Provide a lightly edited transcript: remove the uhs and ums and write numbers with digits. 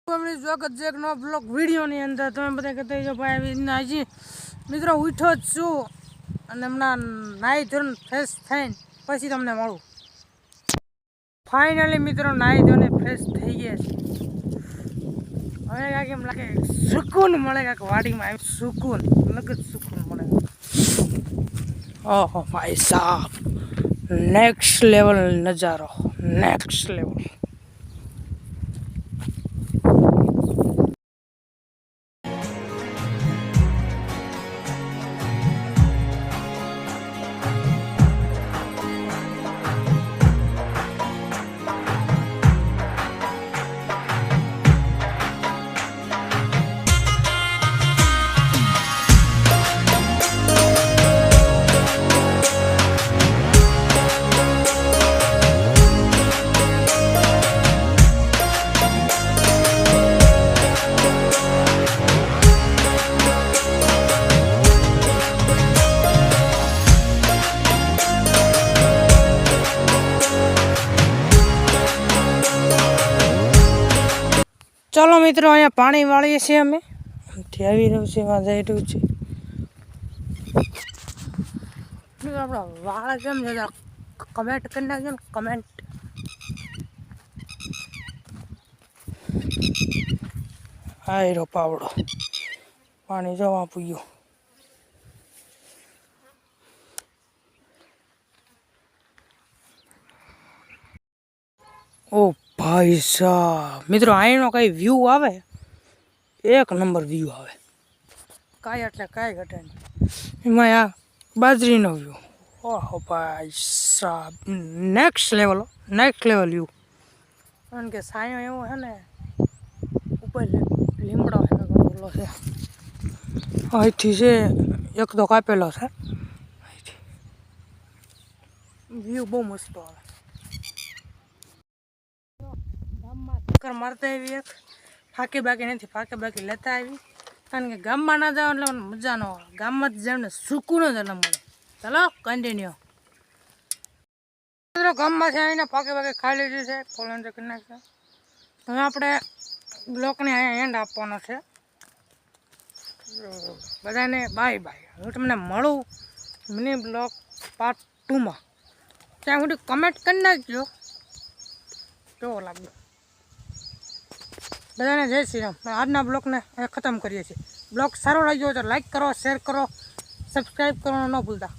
સ્વાગત છે એક નવા બ્લોગ વિડીયોની અંદર. તમે બધા કહેતા છો ભાઈ હજી મિત્રો ઉઠ્યો જ છું અને હમણાં નાહી ધોઈને ફ્રેશ થઈને પછી તમને મળું. ફાઇનલી મિત્રો નાહી ધોઈને ફ્રેશ થઈ ગયા છે. હવે કાંઈક એમ લાગે સુકૂન મળે, કાંઈક વાડીમાં આવ્યું સુકૂન, અલગ જ સુકૂન મળે. ઓહો ભાઈ સાહેબ, નેક્સ્ટ લેવલ નજારો, નેક્સ્ટ લેવલ. ચલો મિત્રો, અહીંયા પાણી વાળીએ છીએ અમે. આવી રહ્યું છે, એમાં જઈ રહ્યું છે. આપણા વાળા કેમ છે કમેન્ટ કરી નાખજો ને, કમેન્ટ. હા હીરો પાવડો પાણી જવા પૂગ્યું. ઓ ભાઈ સાહેબ મિત્રો, અહીંનો કઈ વ્યૂ આવે, એક નંબર વ્યૂ આવે, કાંઈ એટલે કાંઈ ઘટે નહીં. એમાં આ બાજરીનો વ્યૂ, ઓહો ભાઈ સાહેબ, નેક્સ્ટ લેવલ વ્યૂ. કારણ કે સાયો એવો છે ને, ઉપર લીમડો છે, ઓલો છે અહીંથી છે, એક તો કાપેલો છે. વ્યૂ બહુ મસ્ત આવે. ચક્કર મારતા આવી, એક ફાંકી બાકી નથી, ફાંકી બાકી લેતા આવી. કારણ કે ગામમાં ના જાવ એટલે મને મજા ન આવે, ગામમાં જ જાવ ને સુકૂન જ ન મળે. ચાલો કન્ટિન્યુ. ગામમાં છે આવીને ફાંકી બાકી ખાઈ લીધી છે, ફોલન કરી નાખશે. હવે આપણે બ્લોકને અહીંયા એન્ડ આપવાનો છે. બધાને બાય બાય. હું તમને મળું મિની બ્લોક પાર્ટ 2માં. ત્યાં સુધી કમેન્ટ કરી નાખજો કેવો લાગ્યો. બધાને જય શ્રી રામ. આજના બ્લોગને ખતમ કરીએ છીએ. બ્લોગ સારો લાગ્યો તો લાઈક કરો, શેર કરો, સબસ્ક્રાઈબ કરવાનું ન ભૂલતા.